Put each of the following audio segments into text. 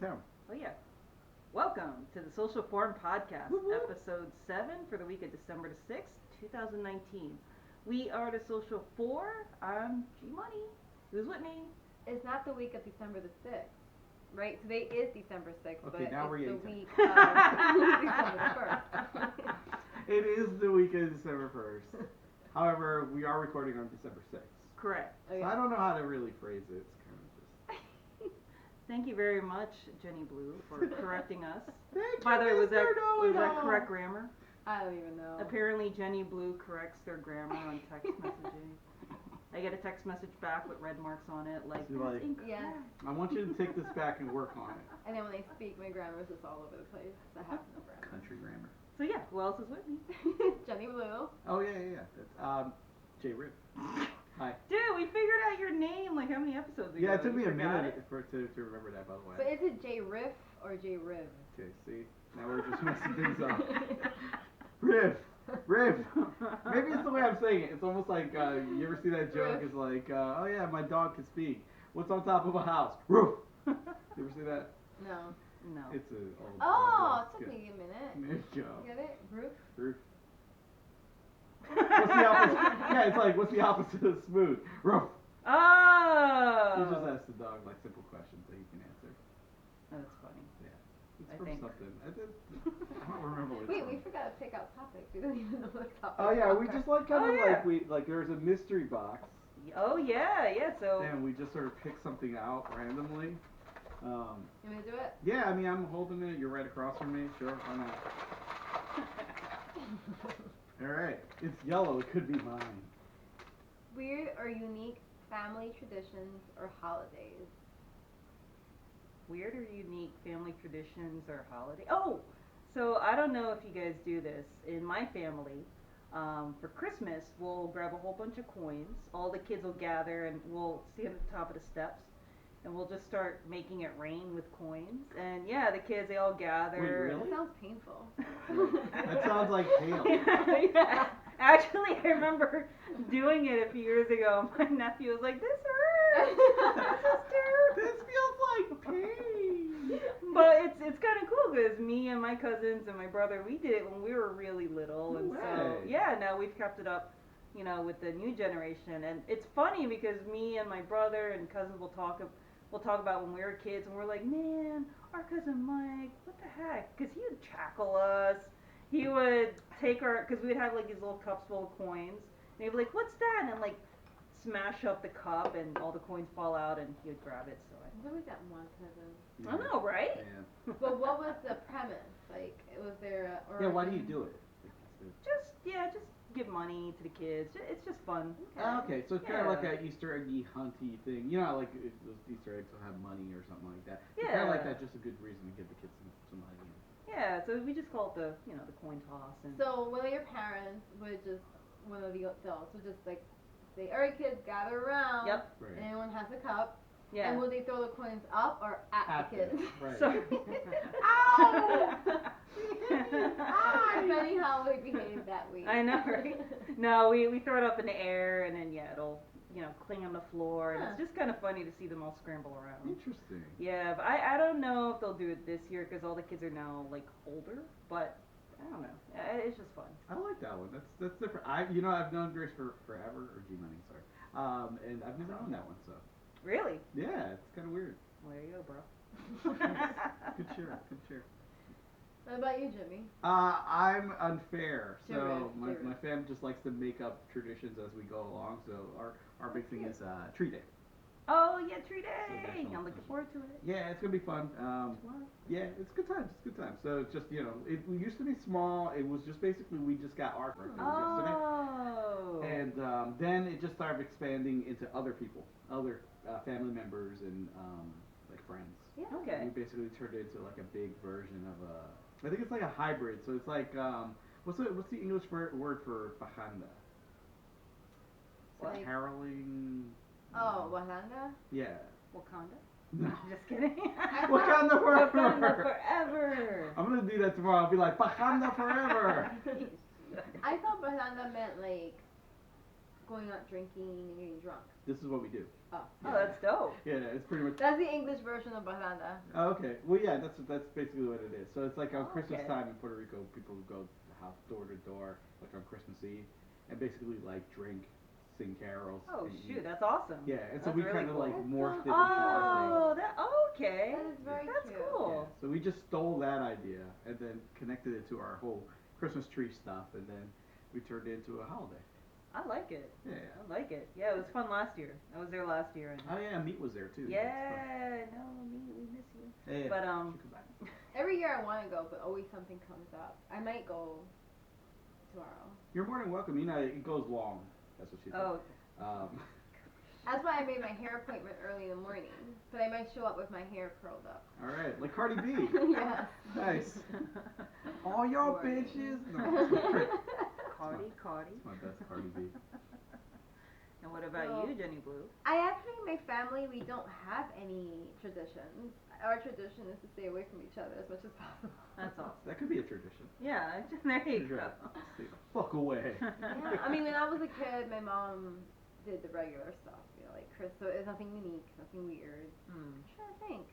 town. Oh yeah. Welcome to the Social Forum Podcast, Woo-woo. episode 7 for the week of December the 6th, 2019. We are the Social Four. I'm G Money. Who's with me? It's not the week of December the 6th, right? Today is December 6th, Okay, but now we're it's the getting week of December the 1st. It is the week of December 1st. However, we are recording on December 6th. Correct. Okay. So I don't know how to really phrase it. It's kind of just... Thank you very much, Jenny Blue, for correcting us. Thank By the way, you, was that Mr. Know-it-all. correct grammar? I don't even know. Apparently, Jenny Blue corrects their grammar on text messaging. I get a text message back with red marks on it, like, You're that's like, incorrect. Yeah. I want you to take this back and work on it. And then when I speak, my grammar is just all over the place. That happens no grammar. Country grammar. So yeah, who else is with me? Jenny Blue. Oh, yeah. That's, J-Riv. Hi. Dude, we figured out your name like how many episodes ago? Yeah, it took You me a forgot minute it? to remember that, by the way. But is it J-Riff or J-Riv? Okay, see? Now we're just mixing things up. Riv. Maybe it's the way I'm saying it. It's almost like, you ever see that joke? Riff. It's like, oh yeah, my dog can speak. What's on top of a house? Roof. You ever see that? No. No. It's a old Oh, dog it took joke. me a minute. There you go. Get it? Roof? Roof. What's the opposite? Yeah, it's like, what's the opposite of smooth? Roof. Oh! You just ask the dog like simple questions that he can answer. That's funny. It's I from think. something. I don't remember what it's Wait, from. we forgot to pick out topics. We don't even know what topics. Oh yeah, we are. just like kind Oh, of yeah. like there's a mystery box. Oh yeah, so And we just sort of pick something out randomly. You want me to do it? Yeah, I mean, I'm holding it. You're right across from me. Sure, why not? All right. It's yellow. It could be mine. Weird or unique family traditions or holidays. weird or unique family traditions or holiday. Oh, so I don't know if you guys do this in my family. For Christmas, we'll grab a whole bunch of coins. All the kids will gather and we'll stand at the top of the steps. And we'll just start making it rain with coins. And yeah, the kids, they all gather. Wait, really? That sounds painful. That sounds like hail. Yeah. Actually, I remember doing it a few years ago. My nephew was like, "This hurts. This is terrible." This feels like pain. But it's kind of cool because me and my cousins and my brother, we did it when we were really little, and No so way. yeah, now we've kept it up, with the new generation. And it's funny because me and my brother and cousins will talk about when we were kids, and we're like, man, our cousin Mike, what the heck? Because he would tackle us. He would take because we'd have like these little cups full of coins, and he'd be like, what's that? And like smash up the cup, and all the coins fall out, and he would grab it. So There's always that one cousin. I know, right? Yeah. But what was the premise? Like, was there a Yeah, why do you origin? do it? Just give money to the kids. It's just fun. Okay, so it's kind of like Yeah. an Easter eggy hunty thing. You know, how, like those Easter eggs will have money or something like that. It's kind Yeah. of like that, just a good reason to give the kids some money. Yeah, so we just call it the coin toss. And So one of your parents would just, one of the adults would just like say, alright kids, gather around. Yep. Right. And everyone has a cup. Yeah. And would they throw the coins up or at the kids? Right. So. Ow! Depending how we behave that week. I know, right? No, we throw it up in the air, and then it'll cling on the floor, and Huh. it's just kind of funny to see them all scramble around. Interesting. Yeah, but I don't know if they'll do it this year because all the kids are now like older, but I don't know. It's just fun. I like that one. That's different. I've known Grace for forever, or G Money, sorry. And I've never owned that one, so Really? yeah, it's kind of weird. Well, there you go, bro. Good share. What about you, Jimmy? I'm unfair. So J-Riv, my J-Riv. fam just likes to make up traditions as we go along. So our big thing is tree day. Oh yeah, tree day! national I'm looking tradition. forward to it. Yeah, it's gonna be fun. Yeah, it's good times. So it's just it used to be small. It was just basically we just got our birthday was yesterday, Oh. and then it just started expanding into other people, other family members and like friends. Yeah. Okay. We basically turned it into like a big version of a. I think it's like a hybrid. So it's like what's the English word for bajanda? It's like Like- caroling. Oh, Wakanda? Yeah. Wakanda? No. Just kidding. Wakanda forever. Wakanda forever. I'm gonna do that tomorrow. I'll be like bajanda forever. I thought Wakanda meant like going out drinking and getting drunk. This is what we do. Oh. Oh, that's dope. Yeah, it's pretty much. That's the English version of parranda. Oh, okay. Well, yeah, that's basically what it is. So it's like on Christmas Okay. time in Puerto Rico, people go house door to door, like on Christmas Eve, and basically like drink, sing carols. Oh and shoot, eat. that's awesome. Yeah, and so That's we really kind of cool. like That's morphed it so into our Oh, that okay. That is very That's cute. thing. cool. Yeah. So we just stole that idea and then connected it to our whole Christmas tree stuff, and then we turned it into a holiday. I like it. Yeah. I like it. Yeah, it was fun last year. I was there last year. And Oh yeah, Meat was there too. yeah, no, we miss you. Yeah, But she come back. Every year I want to go, but always something comes up. I might go tomorrow. You're more than welcome. You know, it goes long. That's what she said. Oh, That's why I made my hair appointment early in the morning. But I might show up with my hair curled up. all right, like Cardi B. Yes. Nice. All y'all Morning. bitches. No, that's great. Cardi. That's my best Cardi B. And what about So- you, Jenny Blue? I actually, my family, we don't have any traditions. Our tradition is to stay away from each other as much as possible. That's awesome. That could be a tradition. Yeah, there you You're go. right. Stay the fuck away. Yeah, I mean, when I was a kid, my mom did the regular stuff, you know, like Chris. So it's nothing unique, nothing weird. Hmm. I'm trying to think.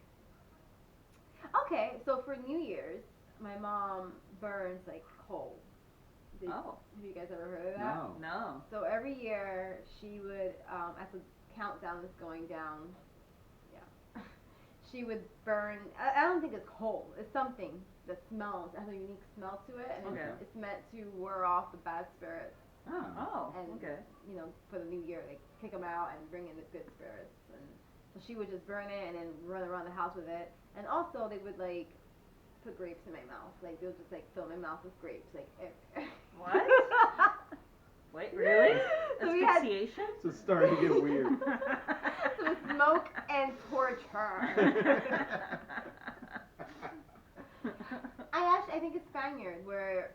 Okay, so for New Year's, my mom burns like coal. Oh, Have you guys ever heard of that? No. no. So every year she would, as the countdown is going down, yeah, she would burn. I don't think it's coal. It's something that smells. It has a unique smell to it, and Okay. it's meant to ward off the bad spirits. Oh. Oh, And okay. you know, for the new year, like kick them out and bring in the good spirits. And so she would just burn it and then run around the house with it. And also they would like put grapes in my mouth. Like they'll just like fill my mouth with grapes. Like What? Wait, really? So we had Asphyxiation? So it's starting to get weird. so smoke and torture. I think it's Spaniard where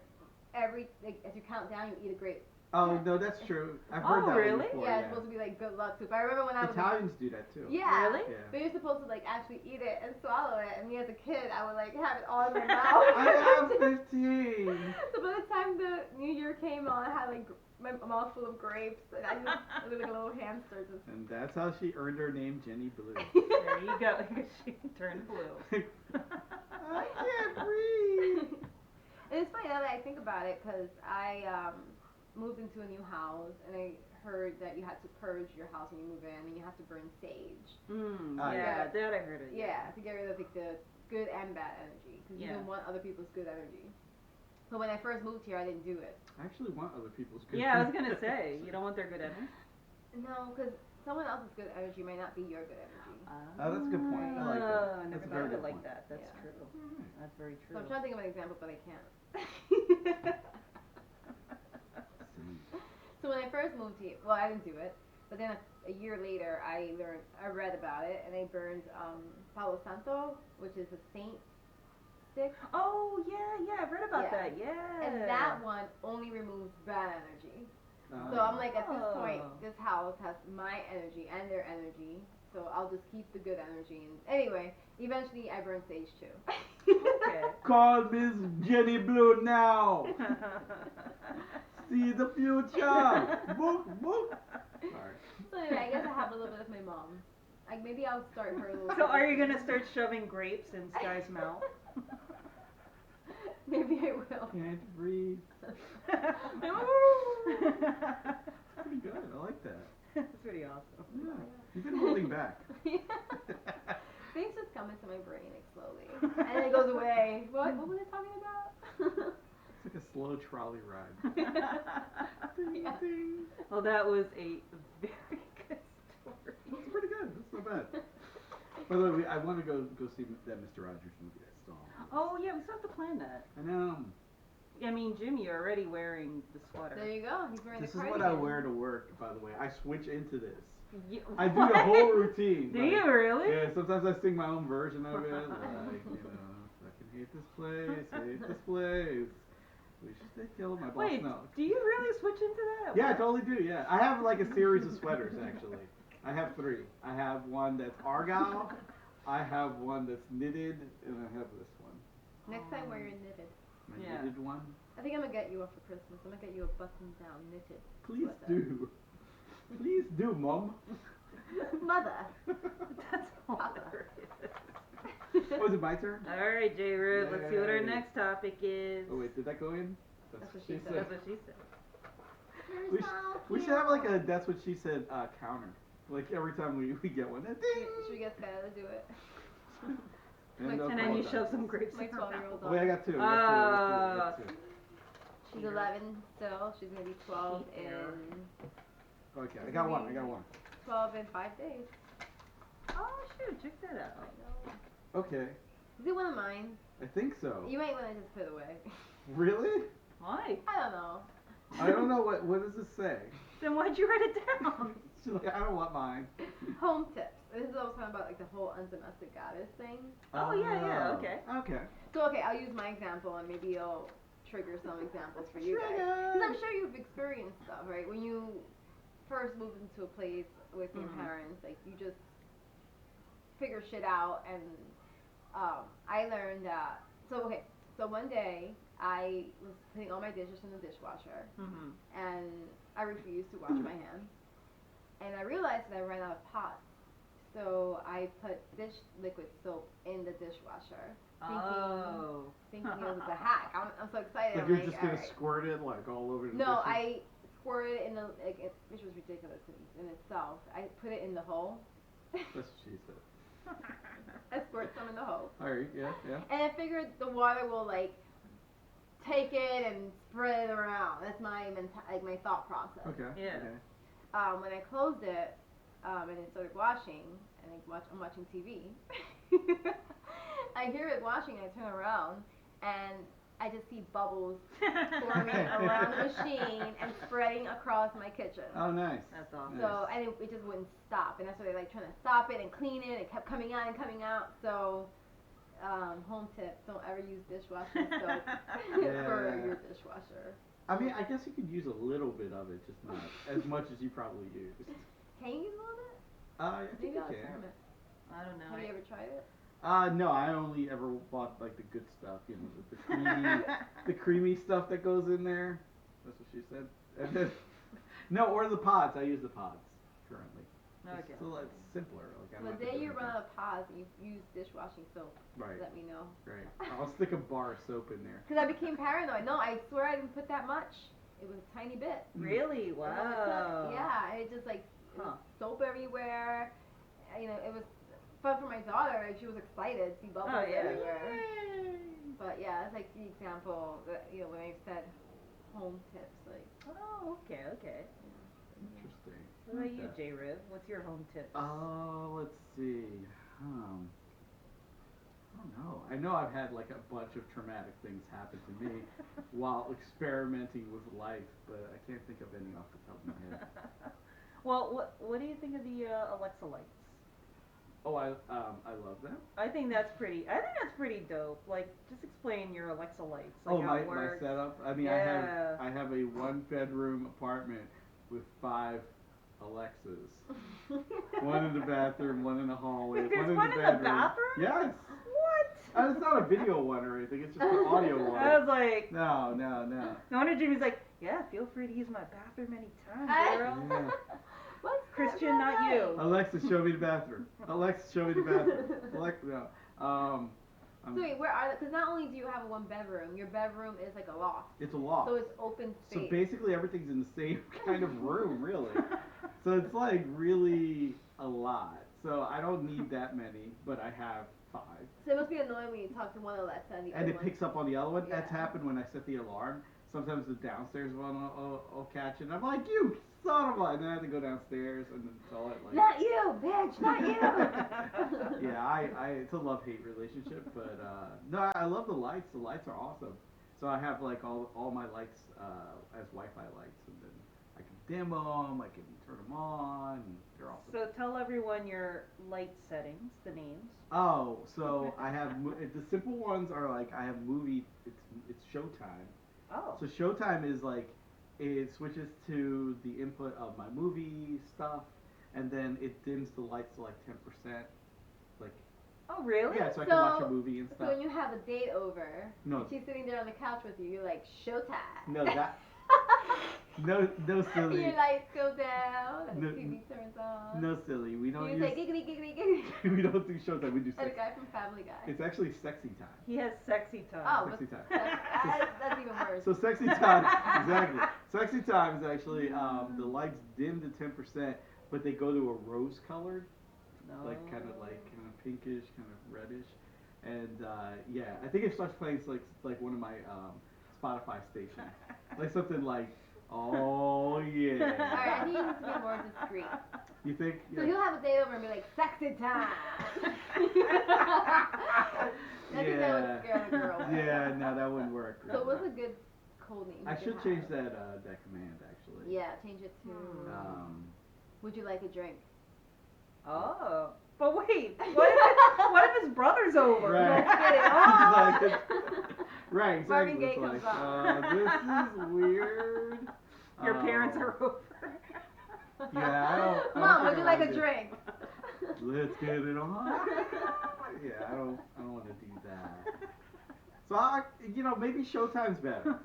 every like as you count down you eat a grape. Oh no, that's true. I've heard Oh, that really? one before. Yeah, it's supposed to be like good luck too. But I remember when I was Italians do that too. yeah. Really? Yeah. But you're supposed to like actually eat it and swallow it. And me as a kid, I would like have it all in my mouth. I am 15. So by the time the New Year came on, I had like my mouth full of grapes, and I just looked like a little hamster. Just. And that's how she earned her name, Jenny Blue. There you go. She turned blue. I can't breathe. And it's funny now that I think about it, because I moved into a new house, and I heard that you had to purge your house when you move in, and you have to burn sage. Mm, Ah, yeah, yeah. that I heard of. Yeah, to get rid of like the good and bad energy, because you Yeah. don't want other people's good energy. So when I first moved here, I didn't do it. I actually want other people's good. Yeah, I was gonna say, you don't want their good energy. No, because someone else's good energy might not be your good energy. Oh, that's a good point. I like that. I never That's a thought very of it good like point. that. That's Yeah. true. Alright. That's very So true. I'm trying to think of an example, but I can't. See. So when I first moved here, well, I didn't do it, but then a year later, I read about it, and I burned Palo Santo, which is a saint stick, Oh yeah, I've read about Yeah. that. Yeah. and that one only removes bad energy. Oh. So I'm like, at this point, Oh. this house has my energy and their energy, so I'll just keep the good energy. And anyway, eventually, I burned sage too. Okay. Call Miss Jenny Blue now. See the future. Book, book. Sorry. So anyway, I guess I have a little bit of my mom. Like maybe I'll start her a little. So are you gonna start shoving grapes in Sky's mouth? Maybe I will. Can't breathe. Pretty good. I like that. That's pretty awesome. Yeah. You've been holding back. Things just come into my brain like slowly, and then it goes away. What was I talking about? It's like a slow trolley ride. Ding, Yeah. ding. Well, that was a very good story. That's pretty good. That's not bad. By the way, I want to go see that Mr. Rogers movie. I still. Oh yeah, we still have to plan that. I know. I mean, Jimmy, you're already wearing the sweater. There you go. He's wearing This the is cardigan. what I wear to work. By the way, I switch into this. I do what? the whole routine. Do like, you really? Yeah, sometimes I sing my own version of it, like, fucking hate this place. We should kill my boss. Wait, No. do you really switch into that? Yeah, I totally do, yeah. I have like a series of sweaters, actually. I have 3. I have one that's argyle, I have one that's knitted, and I have this one. Next time wear your knitted. My Yeah. knitted one. I think I'm gonna get you one for Christmas. I'm gonna get you a button-down knitted. Please sweater. do. Please do, Mom. Mother. That's hilarious. Was it my turn? All right, J-Riv, let's see what our Yay. next topic is. Oh wait, did that go in? That's what she said. That's what she said. We, we should have like a that's what she said counter. Like every time we get one. Ding! Should we get Skylar to do it? And, And then you shove some grapes My in her 12-year-old mouth. Wait, I got two. She's 11 still. She's gonna be 12 Cheat there. in Okay, I got one. 12 in 5 days. Oh shoot, check that out. I know. Okay, Is it one of mine? I think so. You might want to just put it away. Really? Why? I don't know. I don't know what does this say. Then why'd you write it down? She's like, I don't want mine. Home tips. This is what I was talking about, like the whole undomestic goddess thing. Oh, yeah, okay. Okay. So okay, I'll use my example and maybe it'll trigger some examples for you guys. Because I'm sure you've experienced stuff, right? When you first moved into a place with your parents, like you just figure shit out. And I learned that. So one day I was putting all my dishes in the dishwasher, and I refused to wash my hands. And I realized that I ran out of pots. So I put dish liquid soap in the dishwasher, thinking it was a hack. I'm so excited. Like I'm you're like, just gonna alright. squirt it like all over the No, dishes? I squirted it in the which was ridiculous in itself. I put it in the hole. That's what she said. I squirt some in the hole. Alright, yeah. And I figured the water will like take it and spread it around. That's my my thought process. Okay. Yeah. Okay. When I closed it and it started washing, and I'm watching TV. I hear it washing, and I turn around, and I just see bubbles forming around the machine and spreading across my kitchen. Oh, nice. That's awesome. So and it just wouldn't stop, and I started like trying to stop it and clean it. It kept coming out and coming out. So, home tip: don't ever use dishwashing soap for your dishwasher. I mean, I guess you could use a little bit of it, just not as much as you probably used. Can you use a little bit? I think Maybe you I'll can. experiment. I don't know. Have you ever tried it? No, I only ever bought like the good stuff, you know, the creamy, the creamy stuff that goes in there. That's what she said. And then, no, or the pods. I use the pods currently. Okay. So it's simpler. Like, The day you run out of pods and you use dishwashing soap, Right. let me know. Right. I'll stick a bar of soap in there. Because I became paranoid. No, I swear I didn't put that much. It was a tiny bit. Really? Wow. Yeah, and it just like it was soap everywhere. You know, it was fun for my daughter. And she was excited to see bubbles everywhere. But yeah, it's like the example that, you know, when I said home tips, like. Oh, okay. Interesting. What about you, J-Riv? What's your home tip? Let's see. I don't know. I know I've had like a bunch of traumatic things happen to me while experimenting with life, but I can't think of any off the top of my head. Well, what do you think of the Alexa lights? Oh, I love them. I think that's pretty dope. Like, just explain your Alexa lights. Like Oh, how my it works. setup. I mean, Yeah. I have a 1-bedroom apartment with 5 Alexas. One in the bathroom, one in the hallway, There's one in one the in bedroom. the bathroom? Yes. What? It's not a video one or anything. It's just an audio one. I was like, No. no wonder Jimmy's like, yeah, feel free to use my bathroom anytime, girl. Yeah. What's Christian, not you. Alexa, show me the bathroom. Alexa, show me the bathroom. Alexa, no. So wait, where are? Because not only do you have a 1-bedroom, your bedroom is like a loft. It's a loft. So it's open space. So basically everything's in the same kind of room, really. So it's like really a lot. So I don't need that many, but I have 5. So it must be annoying when you talk to one Alexa and the And other it one. picks up on the other one. That's Yeah. happened when I set the alarm. Sometimes the downstairs one will catch it. And I'm like, you son of a... And then I have to go downstairs and then tell it like... Not you, bitch, not you. Yeah, it's a love-hate relationship, but no, I love the lights. The lights are awesome. So I have like all my lights as Wi-Fi lights, and then I can dim them, I can turn them on, and they're awesome. So tell everyone your light settings, the names. Oh, so I have the simple ones are like I have movie. It's Showtime. Oh. So Showtime is like it switches to the input of my movie stuff, and then it dims the lights to like 10%. Like Oh, really? yeah, so I can watch a movie and So stuff. when you have a date over, No. and she's sitting there on the couch with you, you're like, Showtime. No, that No silly. Your lights go down and No, the TV turns on. no silly. We don't You use. say giggity giggity giggity. We don't do Showtime. We do Like sex. the guy from Family Guy. It's actually sexy time. He has sexy time. Oh, Sexy time. that's even worse. So sexy time, exactly. Sexy time is actually the lights dim to 10%, but they go to a rose colored, like kind of pinkish, kind of reddish, and yeah, I think it starts playing like one of my Spotify stations, like something like, oh yeah. Alright, I think you need to be more discreet. You think? So Yeah. you'll have a date over and be like, sexy time. I think that would scare the girl. Yeah, no, that wouldn't work. So what's a good code name? I you should could change have? that command actually. Yeah, change it to. Would you like a drink? Oh. But wait, what if his brother's over? Right. Let's get it on. Right, Marvin exactly. Gaye It's comes like, on. this is weird. Your parents are over. Yeah, I don't Mom, think would you I like a wanna do- drink? Let's get it on. Yeah, I don't want to do that. So maybe Showtime's better.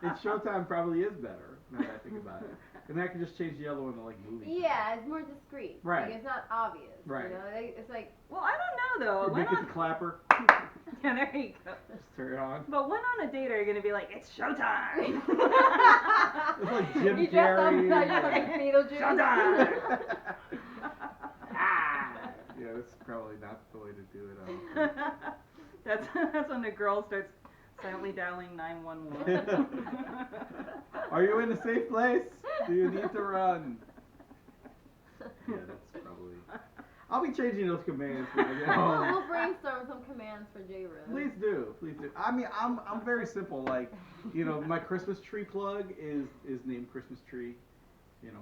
And Showtime probably is better now that I think about it. And I can just change the other one to like movie. Yeah, it's more discreet. Right. Like, it's not obvious. Right. You know, it's like. Well, I don't know though. Or When make it on, the clapper. yeah, there you go. Just turn it on. But when on a date are you gonna be like, it's showtime? It's like Jim You dress up Carrey. like Beetlejuice. Showtime! Yeah, that's probably not the way to do it. That's when the girl starts silently dialing 911. Are you in a safe place? Do you need to run? Yeah, that's probably. I'll be changing those commands when I get home. We'll brainstorm some commands for J-Riv. Please do. I mean, I'm very simple. Like, my Christmas tree plug is named Christmas tree.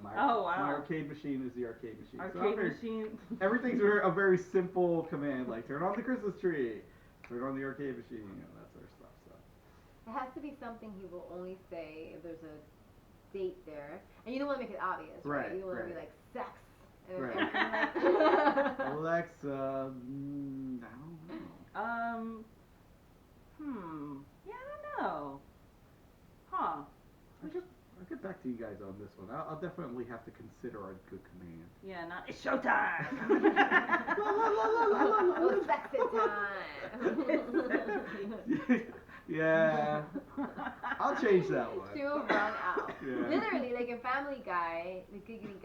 My my arcade machine is the arcade machine. Arcade machine. Everything's a very simple command. Like, turn on the Christmas tree, turn on the arcade machine, that sort of stuff. So. It has to be something he will only say if there's a date there, and you don't want to make it obvious, right? Right, You don't want to right. be like sex. And Right. like, Alexa, I don't know. Yeah, I don't know. Huh. I'll get back to you guys on this one. I'll definitely have to consider a good command. Yeah, not it's showtime. Oh, sexy time. Yeah. I'll change that one. She will run out. Yeah. Literally, like in Family Guy, the giggity,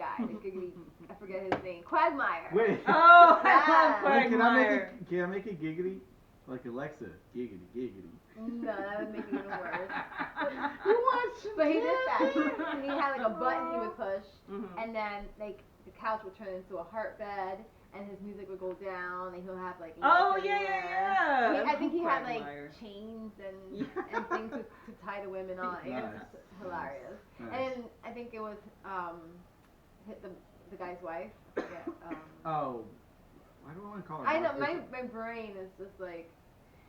I forget his name, Quagmire. Wait. Oh, Yeah. I love Wait, Quagmire. can I make it giggity? Like Alexa, giggity, giggity. No, that would make it even worse. You watch But he did that. And he had like a button he would push, Mhm. and then like the couch would turn into a heart bed, and his music would go down, and he'll have like. Oh, lights yeah. everywhere. I think he had like Quagmire. chains and Yeah. things to tie the women on. It was Nice. hilarious. Nice. And I think it was hit the guy's wife. I forget, Oh, why do I want to call her? I know Martha? my brain is just like.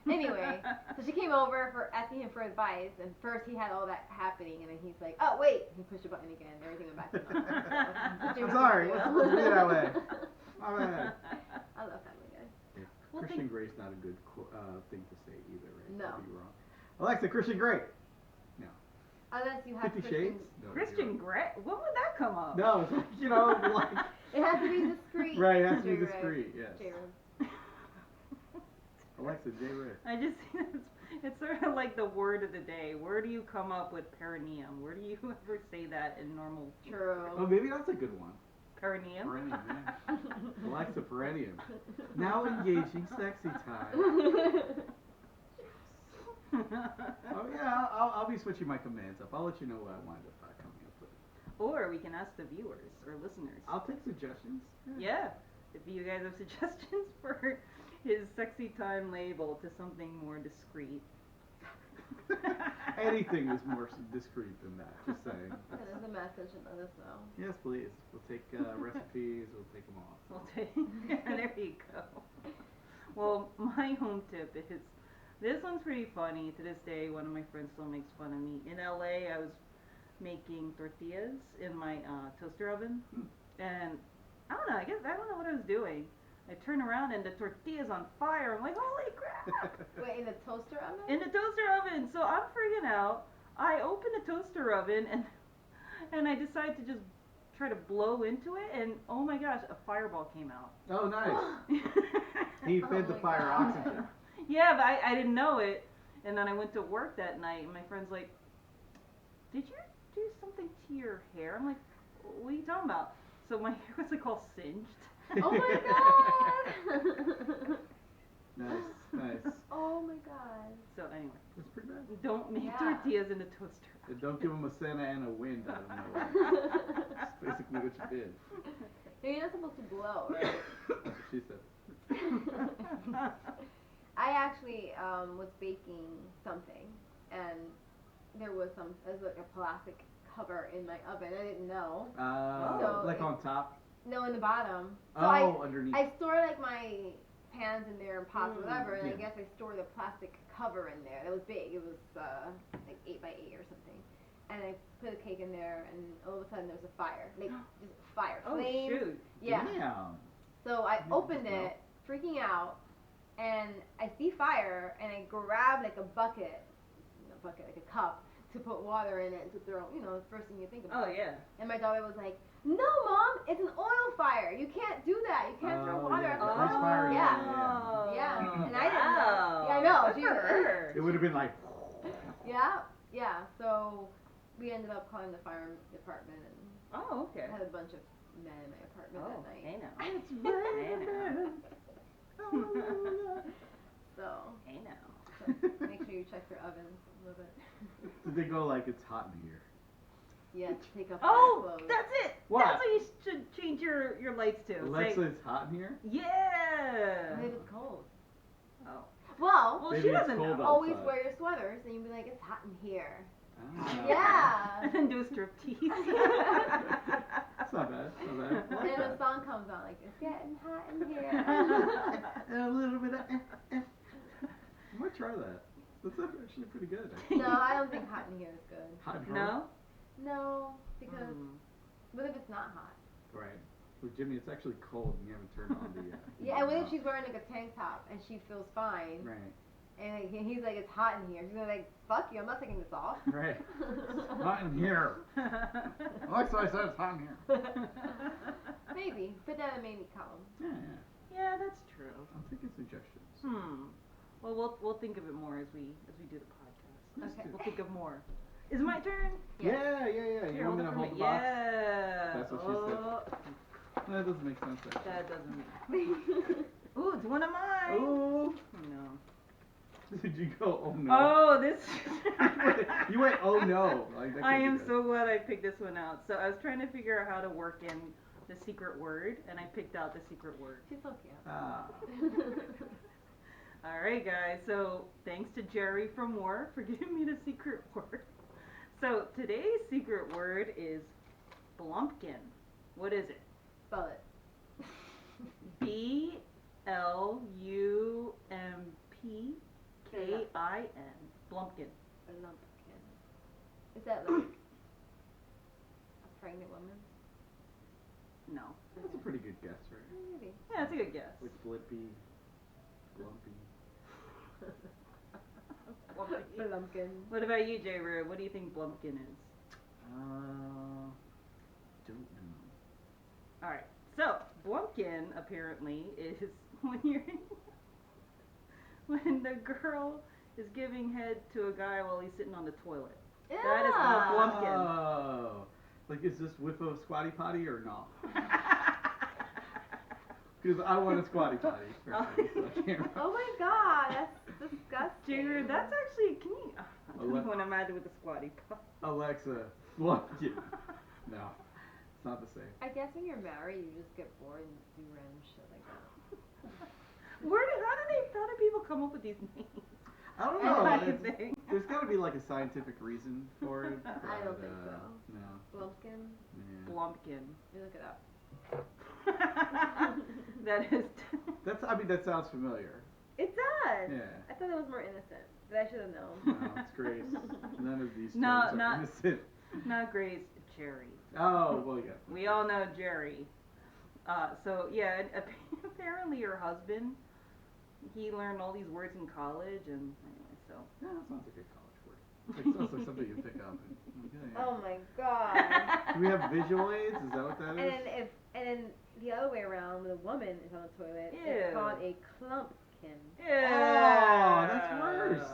Anyway, so she came over for asking him for advice, and first he had all that happening, and then he's like, "Oh wait," he pushed the button again, and everything went back to normal. I'm sorry, it's supposed to be that way. My bad. I love Family Guy. Yeah, Well, Christian Grey's not a good thing to say either, right? No. Could be wrong. Alexa, Christian Grey. No. Unless you have 50 Christian. Shades? No, Christian you're Grey? When would that come up? wrong. No, like. It has to be discreet. Right, it has to be J-Riv. discreet, yes. J-Riv. Alexa, J-Riv. I just it's sort of like the word of the day. Where do you come up with perineum? Where do you ever say that in normal? True. Oh, maybe that's a good one. Perineum? Perennium, yeah. Alexa, perennium. Now engaging sexy time. Oh yeah, I'll be switching my commands up. I'll let you know what I wind up coming up with. Or we can ask the viewers or listeners. I'll take suggestions. Yeah. If you guys have suggestions for his sexy time label to something more discreet. Anything is more discreet than that. Just saying. Send us a message and let us know. Yes, please. We'll take recipes. We'll take them all. We'll take, there you go. Well, my home tip is, this one's pretty funny. To this day, one of my friends still makes fun of me. In LA, I was making tortillas in my toaster oven, and I don't know what I was doing. I turn around and the tortilla's on fire. I'm like, holy crap! Wait, in the toaster oven? In the toaster oven. So I'm freaking out. I open the toaster oven and I decided to just try to blow into it, and oh my gosh, a fireball came out. Oh, nice. He Oh fed the my fire God. oxygen. Yeah, but I didn't know it, and then I went to work that night, and my friend's like, "Did you do something to your hair?" I'm like, "What are you talking about?" So my hair was like all singed. Oh my god! Nice. Oh my god. So anyway, That's pretty bad. don't make Yeah. tortillas in a toaster. And don't give him a Santa Ana wind out of nowhere. That's basically what you did. You're not supposed to blow, right? That's what she said. I actually was baking something, and there was like a plastic cover in my oven. I didn't know. So Like on top? No, in the bottom. So Underneath. I store like my pans in there and pots or whatever, and I Yeah. guess I stored a plastic cover in there. That was big. It was like 8x8 or something. And I put a cake in there, and all of a sudden there was a fire, like just fire, Oh flames. shoot! Yeah. Damn. So I Didn't opened smell. it, freaking out, and I see fire, and I grab like a bucket, like a cup, to put water in it and to throw. You know, the first thing you think about. Oh yeah. And my daughter was like, "No, Mom, it's an oil fire. You can't do that. You can't throw Oh, water yeah, at the the oil." house fire, Yeah. Yeah. And I didn't know. Wow. Yeah, I know. Good She for was- her. It would have been like. Yeah. So we ended up calling the fire department, and Oh okay. I had a bunch of men in my apartment Oh, that night. hey now. It's raining. So Hey now. make sure you check your ovens a little bit. Did they go like it's hot in here? Yeah, take off Oh, your clothes. that's it. What? That's what you should change your lights to. Alexa, Say, it's hot in here? yeah. Maybe it's cold. Oh. Well, Well, Maybe she it's doesn't cold know. out. always outside. wear your sweaters, and you'll be like, it's hot in here. Ah. Yeah. And then do a striptease. It's not bad. It's not bad. I And like then the that. song comes on, like, it's getting hot in here. And a little bit of. I might try that. That's actually pretty good. No, I don't think hot in here is good. Hot and hard? No. No, because Mm. what if it's not hot? Right. Well, Jimmy, it's actually cold and you haven't turned on the. Yeah, and what if she's wearing like a tank top and she feels fine, Right. and like, he's like, it's hot in here. She's gonna be like, fuck you, I'm not taking this off. Right. It's hot in here. Alexa, I said it's hot in here. Maybe, put that in maybe column. Yeah. Yeah, that's true. I'm taking suggestions. Well, we'll think of it more as we do the podcast. Okay. We'll think of more. Is it my turn? Yeah. You Here, want me to it for hold the me. box? Yeah. That's what she said. No, that doesn't make sense. Actually. That doesn't make. Ooh, it's one of mine. Ooh. No. Did you go? Oh no. Oh, this. You went. Oh no. Like, that I can't be am good. so glad I picked this one out. So I was trying to figure out how to work in the secret word, and I picked out the secret word. She's so cute. Ah. All right, guys. So thanks to Jerry from War for giving me the secret word. So today's secret word is blumpkin. What is it? Spell it. BLUMPKIN. Blumpkin. A lumpkin. Is that like a pregnant woman? No. That's a pretty good guess, right? Maybe. Yeah, that's a good guess. Like Blippy, Glumpy. Blumpkin. Lumpkin. What about you, J-Riv? What do you think blumpkin is? Don't know. All right. So blumpkin apparently is when the girl is giving head to a guy while he's sitting on the toilet. That is called Yeah. blumpkin. Oh. Like, is this with a squatty potty or not? Because I want a squatty potty. Personally, so I can't. Oh my god, that's disgusting. J-Riv, that's actually, can you? I what? don't want to imagine with a squatty potty. Alexa, Blumpkin. No, it's not the same. I guess when you're married, you just get bored and do random shit like that. How do people come up with these names? I don't know. Amazing. There's got to be like a scientific reason for it. I don't but, think so. No. Blumpkin, Yeah. Blumpkin. you look it up. That is. I mean, that sounds familiar. It does. Yeah. I thought it was more innocent, but I should have known. No, it's Grace. None of these terms No, are not- innocent. Not Grace, Jerry. Oh, well, yeah. We all know Jerry. So yeah, and apparently her husband, he learned all these words in college, and anyway, so Yeah, that sounds like a college word. Like sounds like something you pick up. Okay. Oh my god. Do we have visual aids? Is that what that is? And then the other way around, when a woman is on the toilet, Ew. it's called a clumpkin. Oh, that's worse.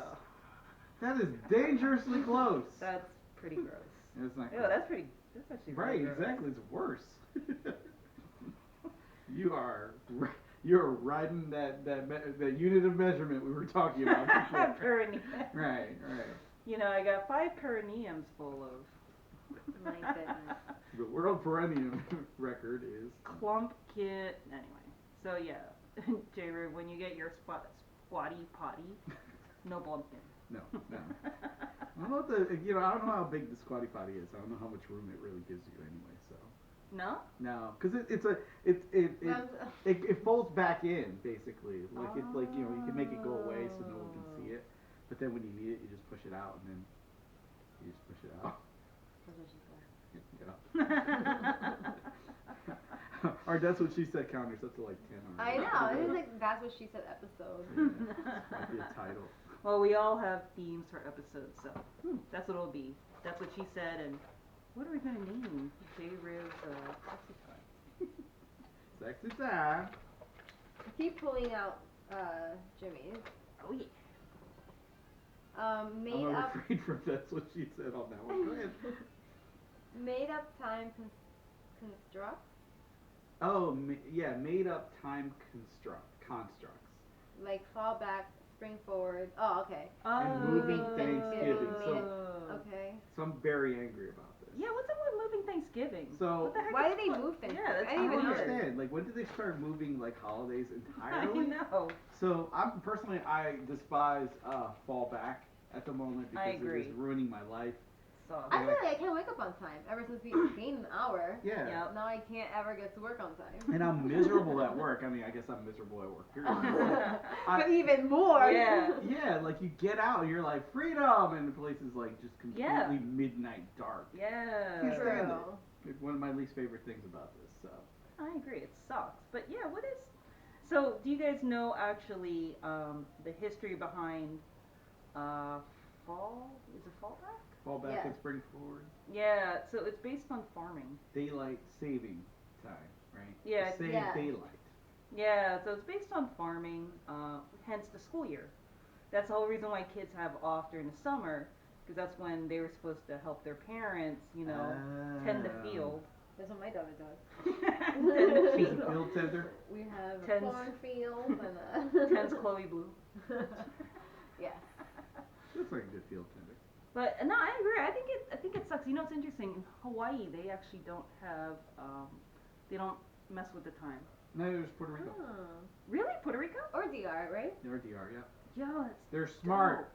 That is dangerously close. That's pretty gross. It's not Ew, gross. that's actually Right, really gross. exactly. It's worse. You're riding that unit of measurement we were talking about before. Perineum. Right. You know, I got 5 perineums full of My goodness. The world perennium record is clump kit. Anyway, so yeah, J-Riv, when you get your squatty potty, no blumpkin. no. I don't know what I don't know how big the squatty potty is. I don't know how much room it really gives you anyway. So No? no, because it folds back in basically. Like it's like you can make it go away so no one can see it. But then when you need it, you just push it out and then you just push it out. That's what she said. Yeah. Our That's What She Said counters up to like 10 I already. know. It is like That's What She Said episode. Yeah, might be a title. Well, we all have themes for episodes, so that's what it'll be. That's what she said, and what are we gonna name J-Riv's sexy time? Sexy time. Keep pulling out Jimmy's. Oh yeah. Made I'm up afraid for That's What She Said on that one. Go ahead. made up time constructs. Oh, made up time constructs. Like fall back, spring forward. Oh, okay. And moving Thanksgiving. Okay. So I'm very angry about this. Yeah, what's up with moving Thanksgiving? So what the heck Why is did they fun- move Thanksgiving? Yeah, that's I I didn't don't even know. understand. Like, when did they start moving like holidays entirely? I know. So I'm personally, I despise fallback at the moment I because it agree. is ruining my life. So. I feel like I can't wake up on time ever since we gained an hour. Yeah. Yep. Now I can't ever get to work on time. And I'm miserable at work. I mean, I guess I'm miserable at work. Period. But even more. Yeah. Yeah, like you get out, you're like freedom, and the place is like just completely Yeah. midnight dark. Yeah. Can't stand True. it. It's one of my least favorite things about this. So I agree. It sucks. But yeah, what is? So do you guys know actually the history behind fall? Is it fallback? fall back Yeah. and spring forward. Yeah. So it's based on farming. Daylight saving time, right? Yeah, To save yeah. daylight. Yeah. So it's based on farming. Hence the school year. That's the whole reason why kids have off during the summer, because that's when they were supposed to help their parents, tend the field. That's what my daughter does. Tend the She's a field. field tender. We have a Tens- cornfield and a. Tends Chloe Blue. Yeah. That's like a good field tender. But no, I agree. I think it sucks. You know, it's interesting. In Hawaii, they actually don't have, they don't mess with the time. Neither is Puerto Rico. Oh. Really, Puerto Rico? Or DR, right? They're DR, yeah. Yo, that's They're smart.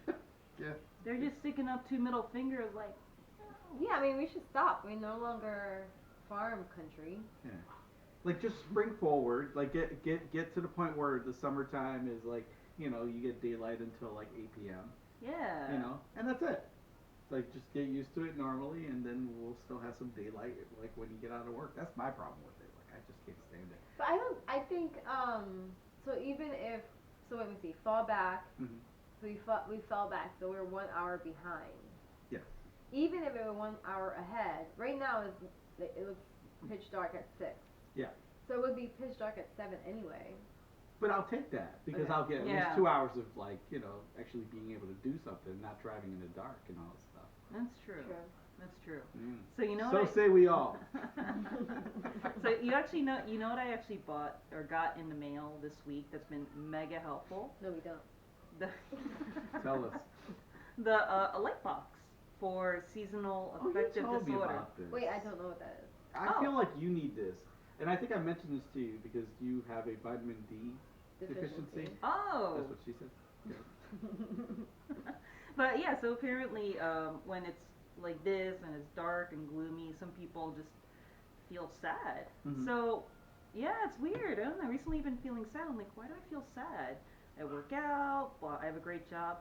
dope. Yeah. They're just sticking up 2 middle fingers, like. No. Yeah, I mean, we should stop. We're no longer farm country. Yeah. Like just spring forward. Like get to the point where the summertime is like, you get daylight until like 8 p.m. Yeah. And that's it. Like just get used to it normally, and then we'll still have some daylight like when you get out of work. That's my problem with it. Like I just can't stand it. But I think, so even if, so let me see, fall back, Mm-hmm. so we fell back, so we're 1 hour behind. Yeah. Even if it were 1 hour ahead, right now it looks pitch dark at 6. Yeah. So it would be pitch dark at 7 anyway. But I'll take that because Okay. I'll get at Yeah. least 2 hours of like, actually being able to do something, not driving in the dark and all that stuff. That's true. True. That's true. Mm. So you know So what say we all. So you actually know what I actually bought or got in the mail this week that's been mega helpful. No, we don't. The Tell us. a light box for seasonal Oh, you affective told me disorder. about this. Wait, I don't know what that is. I Oh. feel like you need this, and I think I mentioned this to you because you have a vitamin D deficiency. Oh. That's what she said. Yeah. But yeah, so apparently when it's like this and it's dark and gloomy, some people just feel sad. Mhm. So yeah, it's weird. I don't know. Recently I've been feeling sad. I'm like, why do I feel sad? I work out. Well, I have a great job.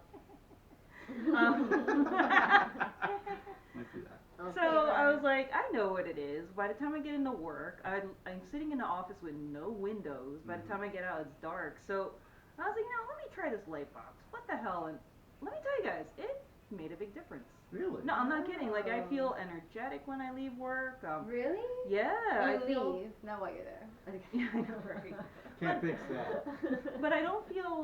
Might do that. Okay, So I right. was like, I know what it is. By the time I get into work, I'm sitting in the office with no windows. By the Mhm. time I get out, it's dark. So I was like, let me try this light box. What the hell? And let me tell you guys, made a big difference. Really? No, I'm not kidding. Like I Oh. feel energetic when I leave work. Really? Yeah, I You feel. leave, not while you're there. Yeah, I know, right? Can't fix that. But I don't feel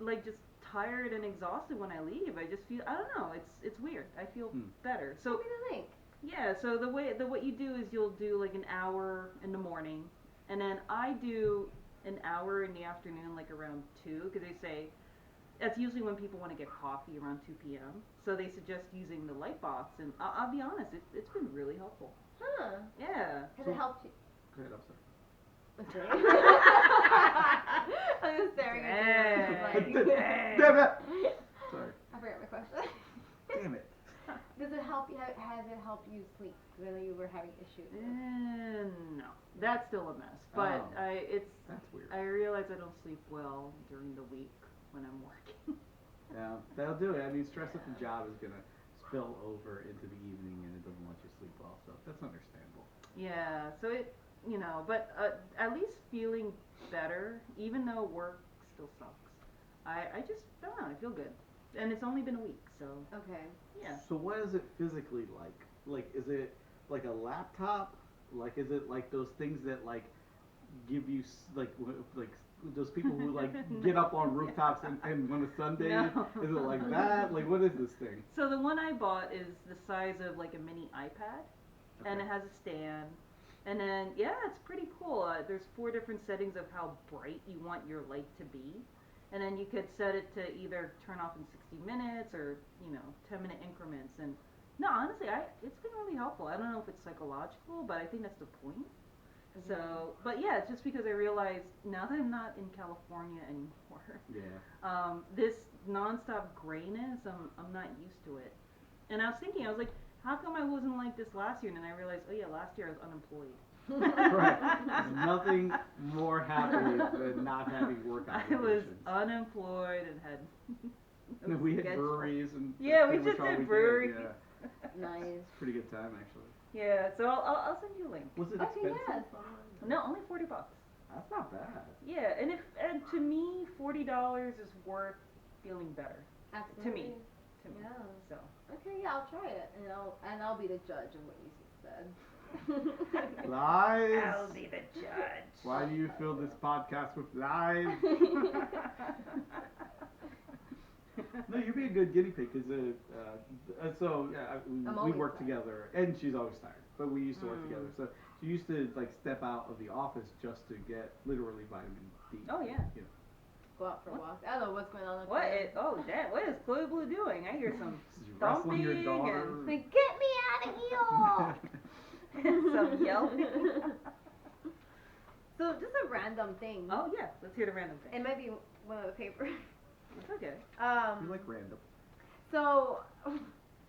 like just tired and exhausted when I leave. I just feel I don't know. It's weird. I feel better. Send So me the link. yeah. So what you do is you'll do like an hour in the morning, and then I do an hour in the afternoon, like around 2, because they say that's usually when people want to get coffee around 2 p.m. So they suggest using the light box, and I'll be honest, it's been really helpful. Huh. Yeah. Has it helped you? Go ahead, I'm sorry. Okay. I'm just staring at you. Dang. Damn it! Sorry. I forgot my question. Damn it. Does it help you? Has it helped you sleep? Because I know you were having issues. No, that's still a mess. But Oh. it's That's weird. I realize I don't sleep well during the week when I'm working. Yeah, that'll do it. I mean, stress at the job is gonna spill over into the evening, and it doesn't let you sleep well. So that's understandable. Yeah, so but at least feeling better, even though work still sucks. I just don't know. I feel good, and it's only been a week, so Okay. yeah. So what is it physically like? Like, is it like a laptop? Like, is it like those things that like give you like those people who like get up on rooftops and when the sun days? No. Is it like that? Like, what is this thing? So the one I bought is the size of like a mini iPad, and it has a stand. And then, yeah, it's pretty cool. There's 4 different settings of how bright you want your light to be. And then you could set it to either turn off in 60 minutes or, 10-minute increments. And no, honestly, it's been really helpful. I don't know if it's psychological, but I think that's the point. So, but yeah, it's just because I realized now that I'm not in California anymore, Yeah. this nonstop grayness, I'm not used to it. And I was like, how come I wasn't like this last year? And then I realized, oh yeah, last year I was unemployed. Right. There's nothing more happy than not having work I obligations. was unemployed and had. And we had schedule. breweries and Yeah, we pretty much just all did we brewery. Yeah. Nice. Pretty good time actually. Yeah, so I'll send you a link. Was it Okay, expensive? yes. No, only $40. That's not bad. Yeah, and to me, $40 is worth feeling better. Absolutely. To me. Yeah. So. Okay, yeah, I'll try it, and I'll be the judge of what you said. Lies. I'll be the judge. Why do you fill this podcast with lies? No, you'd be a good guinea pig because I'm we always work tired. together, and she's always tired. But we used to work together, so she used to like step out of the office just to get literally vitamin D. Oh, yeah. You know. Go out for a walk. I don't know what's going on up What? there. Damn! What is Chloe Blue doing? I hear some She's wrestling your thumping daughter. and Like, get me out of here! some yelling. So, just a random thing. Oh yeah, let's hear the random thing. It might be one of the papers. It's okay. You like random. So,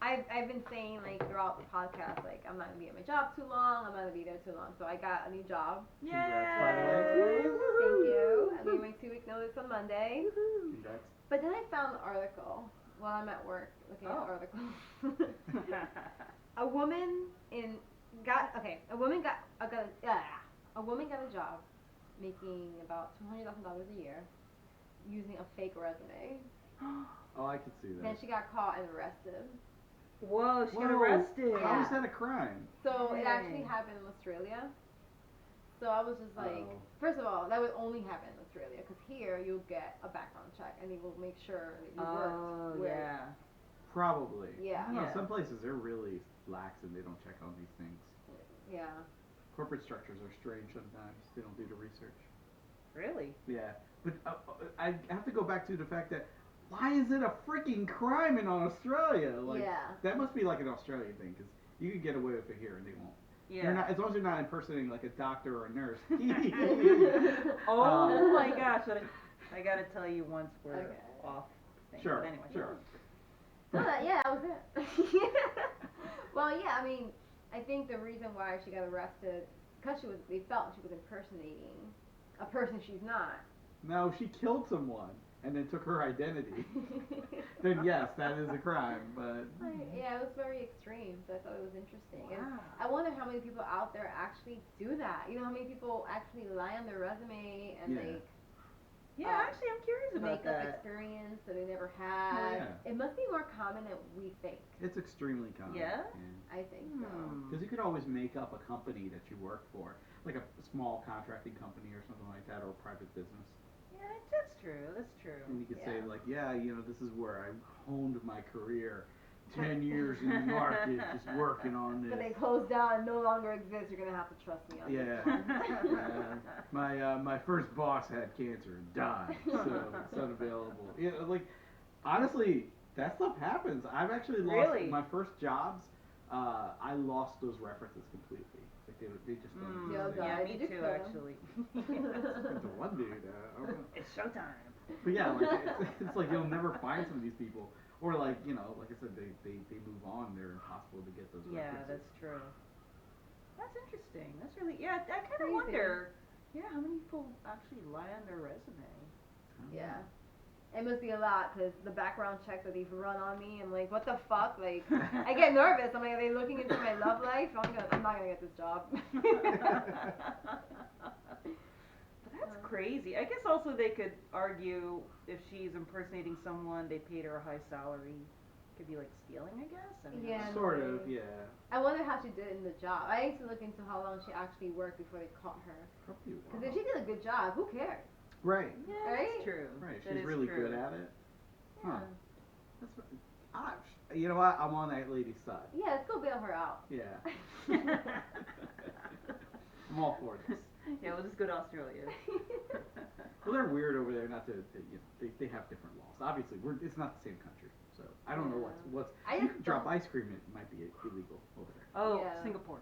I've been saying like throughout the podcast, like I'm not gonna be at my job too long. I'm not gonna be there too long. So I got a new job. Congrats, by the way. Thank you. I gave my 2-week notice on Monday. Congrats. But then I found an article while I'm at work looking at articles. A woman got a woman got a job making about $200,000 a year using a fake resume. Oh, I could see that. Then she got caught and arrested. Whoa, she got Whoa. arrested. How is that a crime? So it actually Dang. happened in Australia. So I was just like, Oh. first of all, that would only happen in Australia because here you'll get a background check and they will make sure that you worked where. Yeah. Probably. Yeah. I don't know, Yeah. some places they're really lax and they don't check on these things. Yeah. Corporate structures are strange sometimes. They don't do the research. Really? Yeah. But I have to go back to the fact that why is it a freaking crime in Australia? Like, Yeah. that must be like an Australian thing because you can get away with it here and they won't. Yeah. You're not, as long as you're not impersonating like a doctor or a nurse. Oh my gosh! I gotta tell you once we're Okay. off. Thing. Sure. But anyway. Sure. No, that was it. Well, yeah, I mean, I think the reason why she got arrested, because they felt she was impersonating a person she's not. No, she killed someone and then took her identity. Then yes, that is a crime. But Yeah, it was very extreme, so I thought it was interesting. And Wow. I wonder how many people out there actually do that. You know how many people actually lie on their resume and Yeah. like Yeah, actually, I'm curious about makeup that. experience that they never had. yeah. It must be more common than we think. It's extremely common. Yeah? I think so. Because you could always make up a company that you work for, like a small contracting company or something like that, or a private business. Yeah, that's true. That's true. And you could say Yeah. like, yeah, this is where I honed my career. 10 years in the market, just working on this. But they closed down and no longer exist. You're gonna have to trust me on Yeah. this one. My first boss had cancer and died, so it's unavailable. Yeah, like honestly, that stuff happens. I've actually lost Really? my first jobs. I lost those references completely. Like they just don't. Yeah, exist. Yeah, Did me you too, kill 'em? actually. The one dude. I don't know. It's showtime. But yeah, like it's like you'll never find some of these people, or like like I said, they move on. They're impossible to get those Yeah, references. that's true. That's interesting. That's really, yeah, I kind of Crazy. wonder, how many people actually lie on their resume? Yeah. It must be a lot because the background check that they've run on me, I'm like, what the fuck? Like, I get nervous. I'm like, are they looking into my love life? I'm not gonna get this job. But that's crazy. I guess also they could argue if she's impersonating someone, they paid her a high salary. Could be like stealing, I guess. I mean, Yeah. Sort of, yeah. I wonder how she did in the job. I need to look into how long she actually worked before they caught her. Probably a Because while. if she did a good job, who cares? Right. Yeah, Right? that's true. Right. That She's is really true. good at it. Huh. Yeah. That's what, you know what? I'm on that lady's side. Yeah, let's go bail her out. Yeah. I'm all for this. Yeah, we'll just go to Australia. Well, they're weird over there. Not to, they have different laws. Obviously, it's not the same country, so I don't know what's. I You just can drop don't- ice cream. It might be illegal over there. Oh, Yeah. Singapore.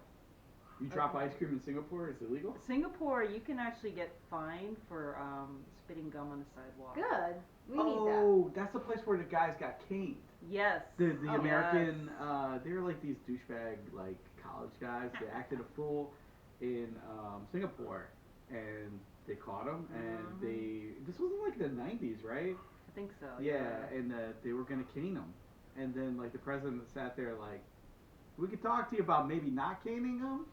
You drop Okay. ice cream in Singapore, it's illegal. Singapore, you can actually get fined for spitting gum on the sidewalk. Good. We need Oh, that's the place where the guys got caned. Yes. The Oh, American, yes. they were like these douchebag like college guys. They acted a fool in Singapore, and they caught them. And this was in like the '90s, right? I think so. Yeah, and they were gonna cane them, and then like the president sat there like, we could talk to you about maybe not caning them.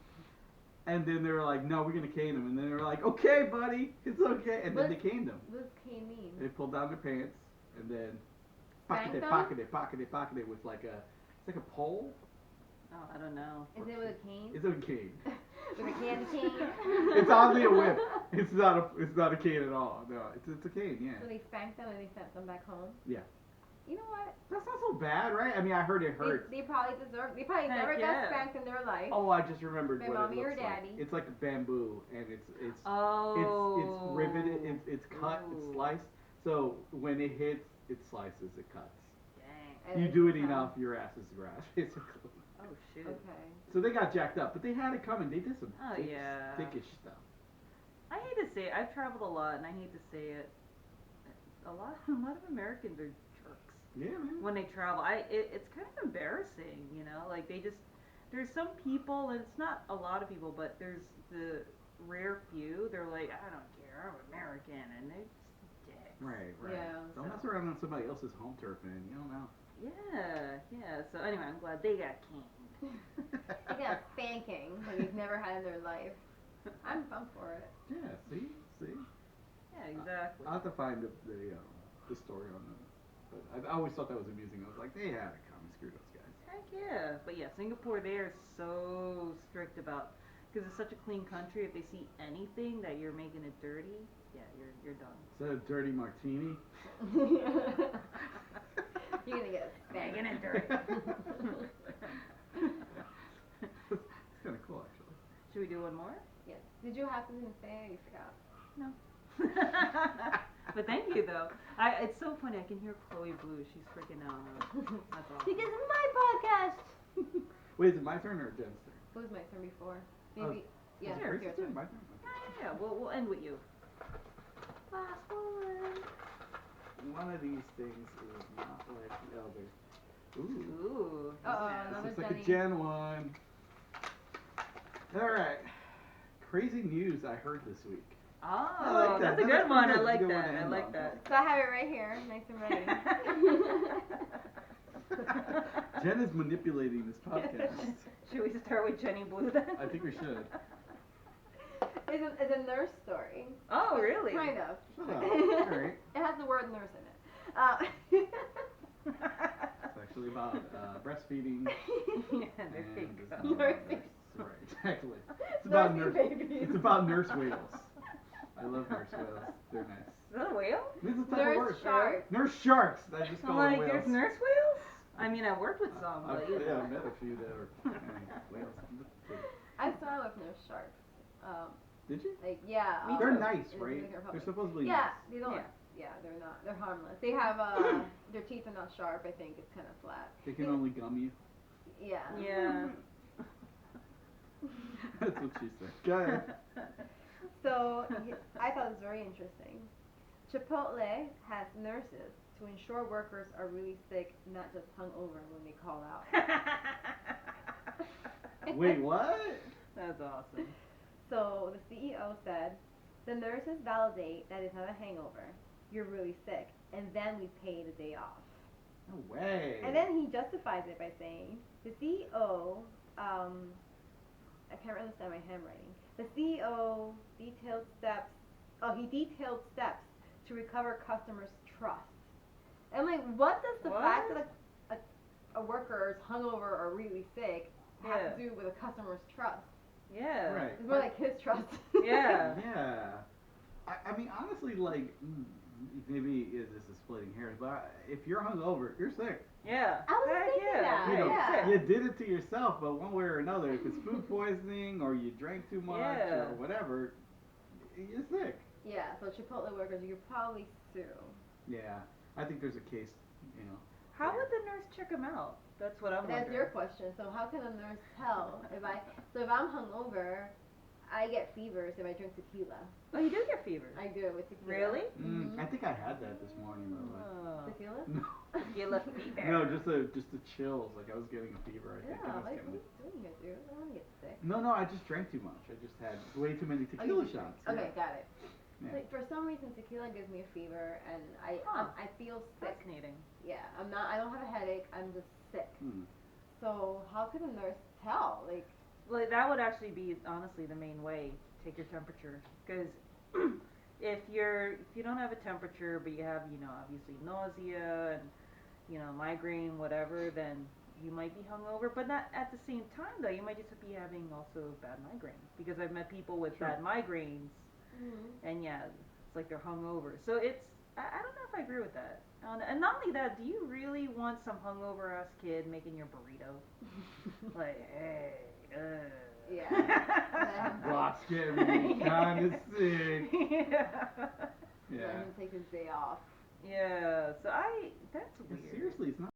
And then they were like, no, we're gonna cane them. And then they were like, okay, buddy, it's okay. And then they caned them. What does cane mean? They pulled down their pants, and then Spanked them? pocket it with like it's like a pole. Oh, I don't know. Is it with a cane? It's a cane. With a candy cane? It's oddly a whip. It's not a cane at all. No, it's a cane. Yeah. So they spanked them and they sent them back home? Yeah. You know what? That's not so bad, right? I mean, I heard it hurts. They probably deserve. They probably Heck never yeah. got spanked in their life. Oh, I just remembered My what mommy it or looks daddy. like. It's like bamboo, and it's Oh. it's riveted, it's cut, it's Ooh. sliced. So when it hits, it slices, it cuts. Dang. And You it's do it fun. enough, your ass is grass, basically. Oh shoot. Okay. So they got jacked up, but they had it coming. They did some Oh, thick, yeah. thickish stuff. I hate to say it. I've traveled a lot, and I hate to say it. A lot of Americans are jerks Yeah, man. when they travel. It's kind of embarrassing, Like there's some people, and it's not a lot of people, but there's the rare few. They're like, I don't care, I'm American, and they're just dicks. Right. Yeah. Don't mess around on somebody else's home turf, man. You don't know. Yeah. So anyway, I'm glad they got caned. They got a spanking that they've never had in their life. I'm for it. Yeah. See. Yeah, exactly. I'll have to find the story on them. But I always thought that was amusing. I was like, they had it coming. Screw those guys. Heck yeah. But yeah, Singapore, they are so strict about, because it's such a clean country. If they see anything that you're making it dirty, yeah, you're done. Is that a dirty martini? You're gonna get a spanking. Making it dirty. It's kind of cool, actually. Should we do one more? Yes. Did you have something to say? You forgot. No. But thank you though. It's so funny. I can hear Chloe Blue. She's freaking out. That's awesome. Because it's my podcast. Wait, is it my turn or Jen's turn? It was my turn before. Maybe. Yeah, Sure. it's your turn. My turn. Yeah. We'll end with you. Last one. One of these things is not like the other. Ooh. Ooh. Uh-oh, that's another This looks like Jenny. a Jen one. Alright. Crazy news I heard this week. Oh, I like that. that's a That's good one. I a like good one that. to I end like on. that. So I have it right here, nice and ready. Jen is manipulating this podcast. Should we start with Jenny Blue then? I think we should. It's a nurse story. Oh, really? Kind of. Shut up. Alright. It has the word nurse in it. It's actually about breastfeeding. Yeah, there you And it's go. not about Nursing. nurse. Right, exactly. It's about Nursing nurse. babies. It's about nurse whales. I love nurse whales. They're nice. Is that a whale? This is a type of Nurse word. shark. Nurse sharks. I just I'm call them like, whales. there's nurse whales? I mean, I worked with some, I've, but you yeah, know. I've met a few that are whales. I saw with nurse sharks. Did you? Like yeah. Me They're too. nice, in the right? Dominican Republic. They're supposedly Yeah, nice. they don't. Yeah. Yeah, they're not. They're harmless. They have their teeth are not sharp. I think it's kind of flat. They can only gum you. Yeah. Yeah. That's what she said. Go ahead. So I thought it was very interesting. Chipotle has nurses to ensure workers are really sick, not just hungover when they call out. Wait, what? That's awesome. So the CEO said, the nurses validate that it's not a hangover. You're really sick, and then we pay the day off. No way. And then he justifies it by saying, the CEO, I can't understand my handwriting. The CEO detailed steps, he detailed steps to recover customers' trust. And I'm like, what does the fact that a worker is hungover or really sick have to do with a customer's trust? Yeah. Right. It's more like his trust. Yeah. Yeah. I mean, honestly, like, maybe this is splitting hairs, but if you're hungover, you're sick. Yeah. I was Heck thinking yeah. that. You know, Yeah. you did it to yourself, but one way or another, if it's food poisoning or you drank too much Yeah. or whatever, you're sick. Yeah, so Chipotle workers, you could probably sue. Yeah, I think there's a case, you know. How there. would the nurse check him out? That's what I'm That's wondering. your question. So how can a nurse tell if I'm hungover, I get fevers if I drink tequila. Oh, you do get fevers. I do with tequila. Really? I think I had that this morning though. Oh. Tequila? No. Tequila fever. No, just the chills. Like I was getting a fever. I think. Yeah, I was like getting... what are you gonna do? I don't wanna get sick. No, I just drank too much. I just had way too many Oh, tequila you shots. Okay, Yeah. got it. Yeah. Like for some reason tequila gives me a fever and Huh. I feel sick. Fascinating. Yeah, I don't have a headache, I'm just sick. Hmm. So how could a nurse tell? Like that would actually be honestly the main way. Take your temperature, because if you don't have a temperature but you have obviously nausea and migraine whatever, then you might be hungover. But not at the same time though. You might just be having also bad migraine, because I've met people with Sure. bad migraines, and yeah, it's like they're hungover. So I don't know if I agree with that. And not only that, do you really want some hungover ass kid making your burrito? Like, hey, Yeah. Brock's getting me kind of sick. Yeah. Let Yeah. him take his day off. Yeah. So that's weird. Seriously, it's not